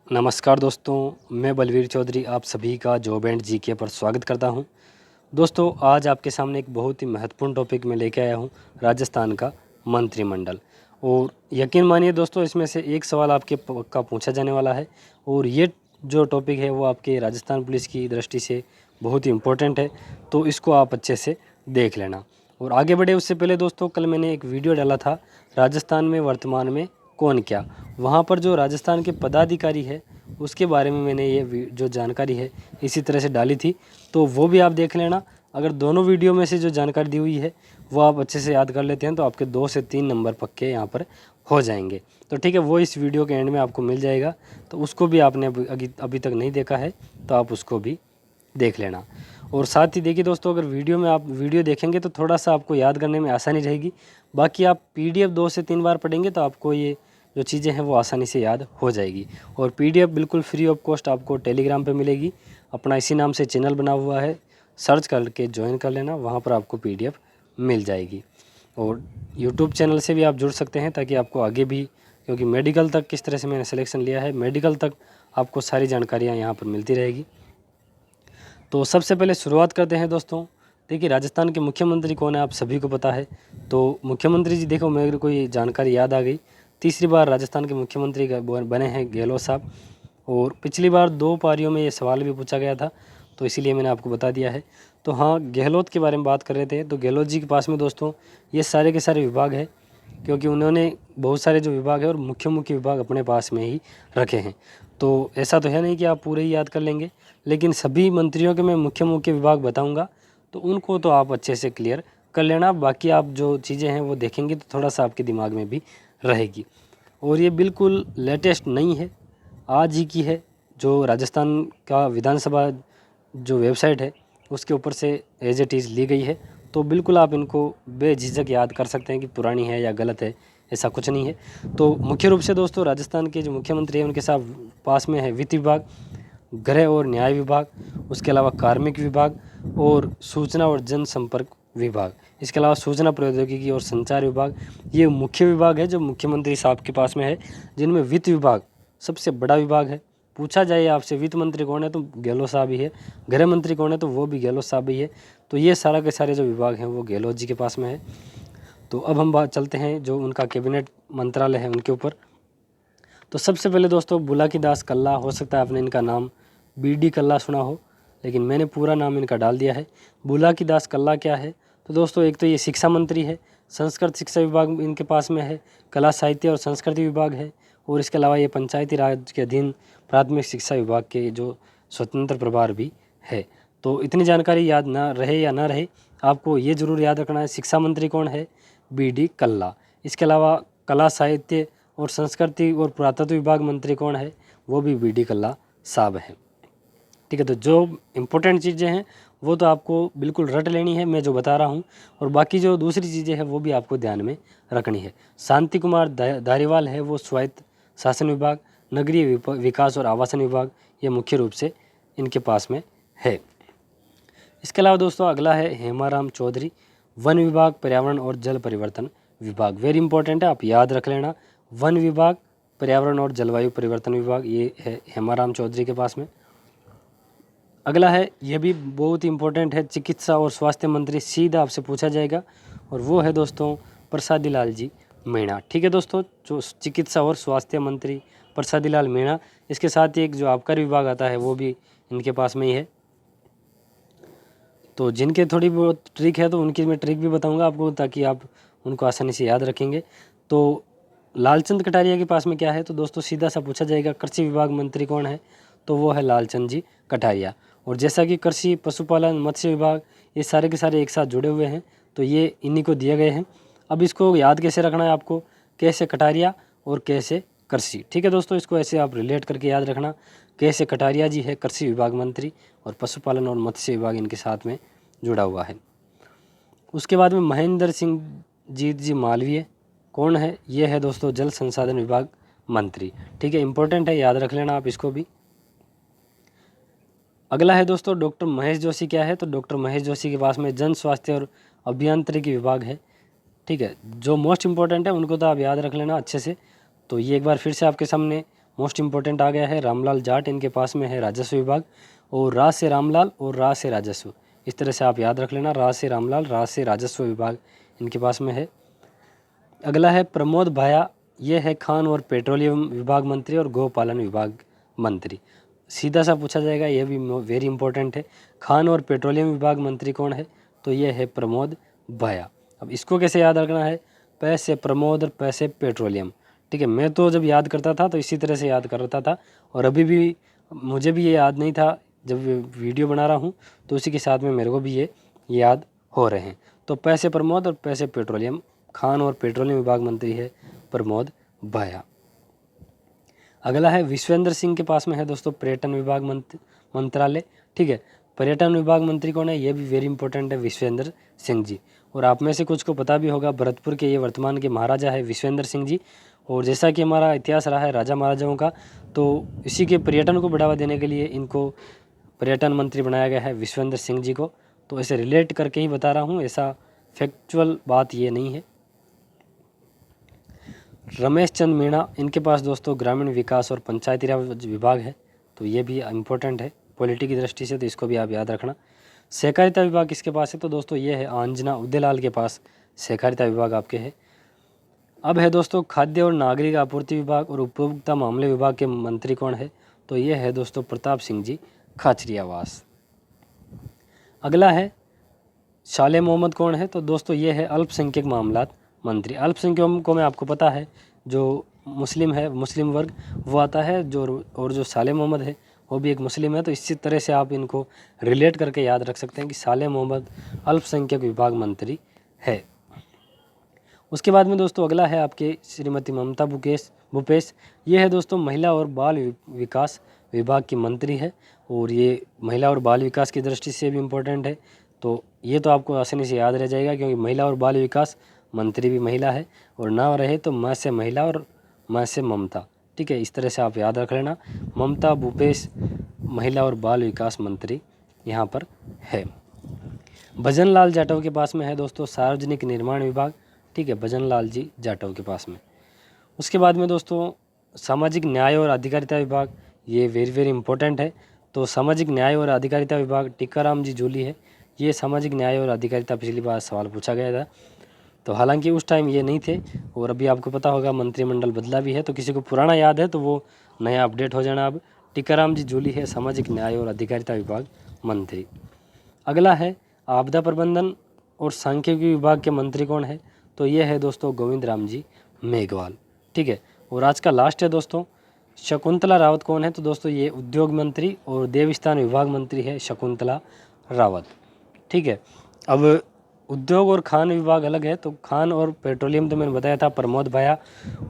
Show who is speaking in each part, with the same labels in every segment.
Speaker 1: नमस्कार दोस्तों, मैं बलवीर चौधरी आप सभी का जॉब एंड जीके पर स्वागत करता हूं। दोस्तों, आज आपके सामने एक बहुत ही महत्वपूर्ण टॉपिक मैं लेके आया हूं, राजस्थान का मंत्रिमंडल। और यकीन मानिए दोस्तों, इसमें से एक सवाल आपके पक्का पूछा जाने वाला है और ये जो टॉपिक है वो आपके राजस्थान पुलिस की दृष्टि से बहुत ही इम्पोर्टेंट है, तो इसको आप अच्छे से देख लेना। और आगे बढ़े उससे पहले दोस्तों, कल मैंने एक वीडियो डाला था, राजस्थान में वर्तमान में कौन क्या। वहाँ पर जो राजस्थान के पदाधिकारी है उसके बारे में मैंने ये जो जानकारी है इसी तरह से डाली थी, तो वो भी आप देख लेना। अगर दोनों वीडियो में से जो जानकारी दी हुई है वो आप अच्छे से याद कर लेते हैं तो आपके 2 से 3 नंबर पक्के यहाँ पर हो जाएंगे। तो ठीक है, वो इस वीडियो के एंड में आपको मिल जाएगा, तो उसको भी आपने अभी तक नहीं देखा है तो आप उसको भी देख लेना। और साथ ही देखिए दोस्तों, अगर वीडियो में आप वीडियो देखेंगे तो थोड़ा सा आपको याद करने में आसानी रहेगी। बाकी आप पीडीएफ 2 से 3 बार पढ़ेंगे तो आपको ये जो चीज़ें हैं वो आसानी से याद हो जाएगी। और पीडीएफ बिल्कुल फ्री ऑफ कॉस्ट आपको टेलीग्राम पे मिलेगी। अपना इसी नाम से चैनल बना हुआ है, सर्च करके ज्वाइन कर लेना, वहाँ पर आपको पीडीएफ मिल जाएगी। और यूट्यूब चैनल से भी आप जुड़ सकते हैं ताकि आपको आगे भी, क्योंकि मेडिकल तक किस तरह से मैंने सिलेक्शन लिया है, मेडिकल तक आपको सारी जानकारियाँ यहाँ पर मिलती रहेगी। तो सबसे पहले शुरुआत करते हैं दोस्तों। देखिए, राजस्थान के मुख्यमंत्री कौन है आप सभी को पता है। तो मुख्यमंत्री जी, देखो मेरे को ये जानकारी याद आ गई, तीसरी बार राजस्थान के मुख्यमंत्री बने हैं गहलोत साहब। और पिछली बार 2 पारियों में ये सवाल भी पूछा गया था, तो इसीलिए मैंने आपको बता दिया है। तो हाँ, गहलोत के बारे में बात कर रहे थे, तो गहलोत जी के पास में दोस्तों ये सारे के सारे विभाग है, क्योंकि उन्होंने बहुत सारे जो विभाग है और मुख्य मुख्य विभाग अपने पास में ही रखे हैं। तो ऐसा तो है नहीं कि आप पूरे ही याद कर लेंगे, लेकिन सभी मंत्रियों के मैं मुख्य मुख्य विभाग बताऊंगा, तो उनको तो आप अच्छे से क्लियर कर लेना। बाकी आप जो चीज़ें हैं वो देखेंगे तो थोड़ा सा आपके दिमाग में भी रहेगी। और ये बिल्कुल लेटेस्ट नहीं है, आज ही की है, जो राजस्थान का विधानसभा जो वेबसाइट है उसके ऊपर से एज इट इज़ ली गई है। तो बिल्कुल आप इनको बेझिझक याद कर सकते हैं कि पुरानी है या गलत है, ऐसा कुछ नहीं है। तो मुख्य रूप से दोस्तों, राजस्थान के जो मुख्यमंत्री हैं उनके साथ पास में है वित्त विभाग, गृह और न्याय विभाग, उसके अलावा कार्मिक विभाग और सूचना और जनसंपर्क विभाग, इसके अलावा सूचना प्रौद्योगिकी और संचार विभाग। ये मुख्य विभाग है जो मुख्यमंत्री साहब के पास में है, जिनमें वित्त विभाग सबसे बड़ा विभाग है। पूछा जाए आपसे वित्त मंत्री कौन है तो गहलोत साहब ही है, गृह मंत्री कौन है तो वो भी गहलोत साहब ही है। तो ये सारा के सारे जो विभाग हैं वो गहलोत जी के पास में है। तो अब हम बात चलते हैं जो उनका कैबिनेट मंत्रालय है उनके ऊपर। तो सबसे पहले दोस्तों, बुलाकी दास कल्ला, हो सकता है आपने इनका नाम बीडी कल्ला सुना हो, लेकिन मैंने पूरा नाम इनका डाल दिया है। बुलाकी दास कल्ला क्या है तो दोस्तों, एक तो ये शिक्षा मंत्री है, संस्कृत शिक्षा विभाग इनके पास में है, कला साहित्य और संस्कृति विभाग है, और इसके अलावा ये पंचायती राज के अधीन प्राथमिक शिक्षा विभाग के जो स्वतंत्र प्रभार भी है। तो इतनी जानकारी याद ना रहे या ना रहे, आपको ये ज़रूर याद रखना है, शिक्षा मंत्री कौन है, बीडी कल्ला। इसके अलावा कला साहित्य और संस्कृति और पुरातत्व विभाग मंत्री कौन है, वो भी बीडी कल्ला साहब हैं। ठीक है, तो जो इम्पोर्टेंट चीज़ें हैं वो तो आपको बिल्कुल रट लेनी है, मैं जो बता रहा हूँ, और बाकी जो दूसरी चीज़ें हैं वो भी आपको ध्यान में रखनी है। शांति कुमार धारीवाल है, वो स्वायत्त शासन विभाग, नगरीय विकास और आवासन विभाग, ये मुख्य रूप से इनके पास में है। इसके अलावा दोस्तों अगला है हेमाराम चौधरी, वन विभाग, पर्यावरण और जल परिवर्तन विभाग। वेरी इंपॉर्टेंट है, आप याद रख लेना, वन विभाग, पर्यावरण और जलवायु परिवर्तन विभाग, ये है हेमाराम चौधरी के पास में। अगला है, यह भी बहुत ही इंपॉर्टेंट है, चिकित्सा और स्वास्थ्य मंत्री, सीधा आपसे पूछा जाएगा, और वो है दोस्तों प्रसादी लाल जी मीणा। ठीक है दोस्तों, जो चिकित्सा और स्वास्थ्य मंत्री प्रसादी लाल मीणा, इसके साथ ही एक जो आबकारी विभाग आता है वो भी इनके पास में ही है। तो जिनके थोड़ी बहुत ट्रिक है तो उनकी मैं ट्रिक भी बताऊंगा आपको, ताकि आप उनको आसानी से याद रखेंगे। तो लालचंद कटारिया के पास में क्या है तो दोस्तों, सीधा सा पूछा जाएगा कृषि विभाग मंत्री कौन है, तो वो है लालचंद जी कटारिया। और जैसा कि कृषि, पशुपालन, मत्स्य विभाग, ये सारे के सारे एक साथ जुड़े हुए हैं, तो ये इन्हीं को दिए गए हैं। अब इसको याद कैसे रखना है आपको, कैसे कटारिया और कैसे कृषि। ठीक है दोस्तों, इसको ऐसे आप रिलेट करके याद रखना, कैसे कटारिया जी है कृषि विभाग मंत्री और पशुपालन और मत्स्य विभाग इनके साथ में जुड़ा हुआ है। उसके बाद में महेंद्र सिंह जीत जी मालवीय कौन है, ये है दोस्तों जल संसाधन विभाग मंत्री। ठीक है, इंपॉर्टेंट है, याद रख लेना आप इसको भी। अगला है दोस्तों डॉक्टर महेश जोशी, क्या है तो डॉक्टर महेश जोशी के पास में जन स्वास्थ्य और अभियांत्रिकी विभाग है। ठीक है, जो मोस्ट इंपॉर्टेंट है उनको तो आप याद रख लेना अच्छे से। तो ये एक बार फिर से आपके सामने मोस्ट इम्पोर्टेंट आ गया है। रामलाल जाट इनके पास में है राजस्व विभाग, और रा से रामलाल और रा से राजस्व, इस तरह से आप याद रख लेना। रा से रामलाल, रा से राजस्व विभाग इनके पास में है। अगला है प्रमोद भाया, ये है खान और पेट्रोलियम विभाग मंत्री और गौपालन विभाग मंत्री। सीधा सा पूछा जाएगा, यह भी वेरी इंपॉर्टेंट है। खान और पेट्रोलियम विभाग मंत्री कौन है? तो ये है प्रमोद भाया। अब इसको कैसे याद रखना है? पै से प्रमोद और पै से पेट्रोलियम। ठीक है, मैं तो जब याद करता था तो इसी तरह से याद करता था, और अभी भी मुझे भी ये याद नहीं था, जब वीडियो बना रहा हूँ तो उसी के साथ में मेरे को भी ये याद हो रहे हैं। तो पै से प्रमोद और पै से पेट्रोलियम, खान और पेट्रोलियम विभाग मंत्री है प्रमोद भाया। अगला है विश्वेंद्र सिंह के पास में है दोस्तों पर्यटन विभाग मंत्रालय। ठीक है, पर्यटन विभाग मंत्री कौन है? ये भी वेरी इंपॉर्टेंट है, विश्वेंद्र सिंह जी। और आप में से कुछ को पता भी होगा, भरतपुर के ये वर्तमान के महाराजा है विश्वेंद्र सिंह जी। और जैसा कि हमारा इतिहास रहा है राजा महाराजाओं का, तो इसी के पर्यटन को बढ़ावा देने के लिए इनको पर्यटन मंत्री बनाया गया है विश्वेंद्र सिंह जी को। तो ऐसे रिलेट करके ही बता रहा हूँ, ऐसा फैक्चुअल बात ये नहीं है। रमेश चंद मीणा, इनके पास दोस्तों ग्रामीण विकास और पंचायती राज विभाग है, तो ये भी इम्पोर्टेंट है पॉलिटी की दृष्टि से, तो इसको भी आप याद रखना। सहकारिता विभाग किसके पास है? तो दोस्तों ये है आंजना उदयलाल के पास सहकारिता विभाग आपके है। अब है दोस्तों खाद्य और नागरिक आपूर्ति विभाग और उपभोक्ता मामले विभाग के मंत्री कौन है? तो ये है दोस्तों प्रताप सिंह जी खाचरियावास। अगला है शाले मोहम्मद कौन है? तो दोस्तों ये है अल्पसंख्यक मामलात मंत्री। अल्पसंख्यकों में आपको पता है जो मुस्लिम है, मुस्लिम वर्ग वो आता है, जो और जो साले मोहम्मद है वो भी एक मुस्लिम है। तो इसी तरह से आप इनको रिलेट करके याद रख सकते हैं कि साले मोहम्मद अल्पसंख्यक विभाग मंत्री है। उसके बाद में दोस्तों अगला है आपके श्रीमती ममता भूपेश, ये है दोस्तों महिला और बाल विकास विभाग की मंत्री है, और ये महिला और बाल विकास की दृष्टि से भी इम्पोर्टेंट है। तो ये तो आपको आसानी से याद रह जाएगा, क्योंकि महिला और बाल विकास मंत्री भी महिला है, और ना रहे तो म से महिला और म से ममता। ठीक है, इस तरह से आप याद रख लेना। ममता भूपेश महिला और बाल विकास मंत्री यहाँ पर है। भजन लाल जाटव के पास में है दोस्तों सार्वजनिक निर्माण विभाग। ठीक है, भजन लाल जी जाटव के पास में। उसके बाद में दोस्तों सामाजिक न्याय और अधिकारिता विभाग, ये वेरी इंपॉर्टेंट है। तो सामाजिक न्याय और अधिकारिता विभाग टीकाराम जी जूली है। ये सामाजिक न्याय और अधिकारिता पिछली बार सवाल पूछा गया था, तो हालांकि उस टाइम ये नहीं थे, और अभी आपको पता होगा मंत्रिमंडल बदला भी है, तो किसी को पुराना याद है तो वो नया अपडेट हो जाना। अब टीकाराम जी जूली है सामाजिक न्याय और अधिकारिता विभाग मंत्री। अगला है आपदा प्रबंधन और सांख्यिकी विभाग के मंत्री कौन है? तो ये है दोस्तों गोविंद राम जी मेघवाल। ठीक है, और आज का लास्ट है दोस्तों शकुंतला रावत कौन है? तो दोस्तों ये उद्योग मंत्री और देवस्थान विभाग मंत्री है शकुंतला रावत। ठीक है, अब उद्योग और खान विभाग अलग है, तो खान और पेट्रोलियम तो मैंने बताया था प्रमोद भाया,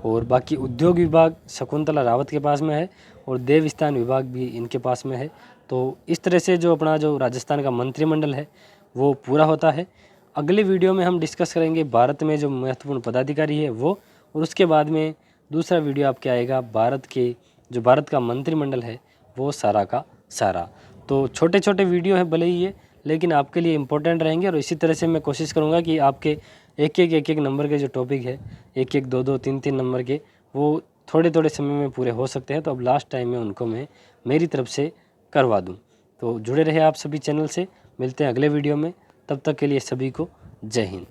Speaker 1: और बाकी उद्योग विभाग शकुंतला रावत के पास में है, और देवस्थान विभाग भी इनके पास में है। तो इस तरह से जो अपना जो राजस्थान का मंत्रिमंडल है वो पूरा होता है। अगले वीडियो में हम डिस्कस करेंगे भारत में जो महत्वपूर्ण पदाधिकारी है वो, और उसके बाद में दूसरा वीडियो आपके आएगा भारत का मंत्रिमंडल है वो सारा का सारा। तो छोटे छोटे वीडियो है भले ही ये, लेकिन आपके लिए इम्पोर्टेंट रहेंगे, और इसी तरह से मैं कोशिश करूँगा कि आपके एक एक नंबर के जो टॉपिक है, एक दो तीन नंबर के, वो थोड़े थोड़े समय में पूरे हो सकते हैं। तो अब लास्ट टाइम में उनको मैं मेरी तरफ से करवा दूँ। तो जुड़े रहे आप सभी चैनल से, मिलते हैं अगले वीडियो में, तब तक के लिए सभी को जय हिंद।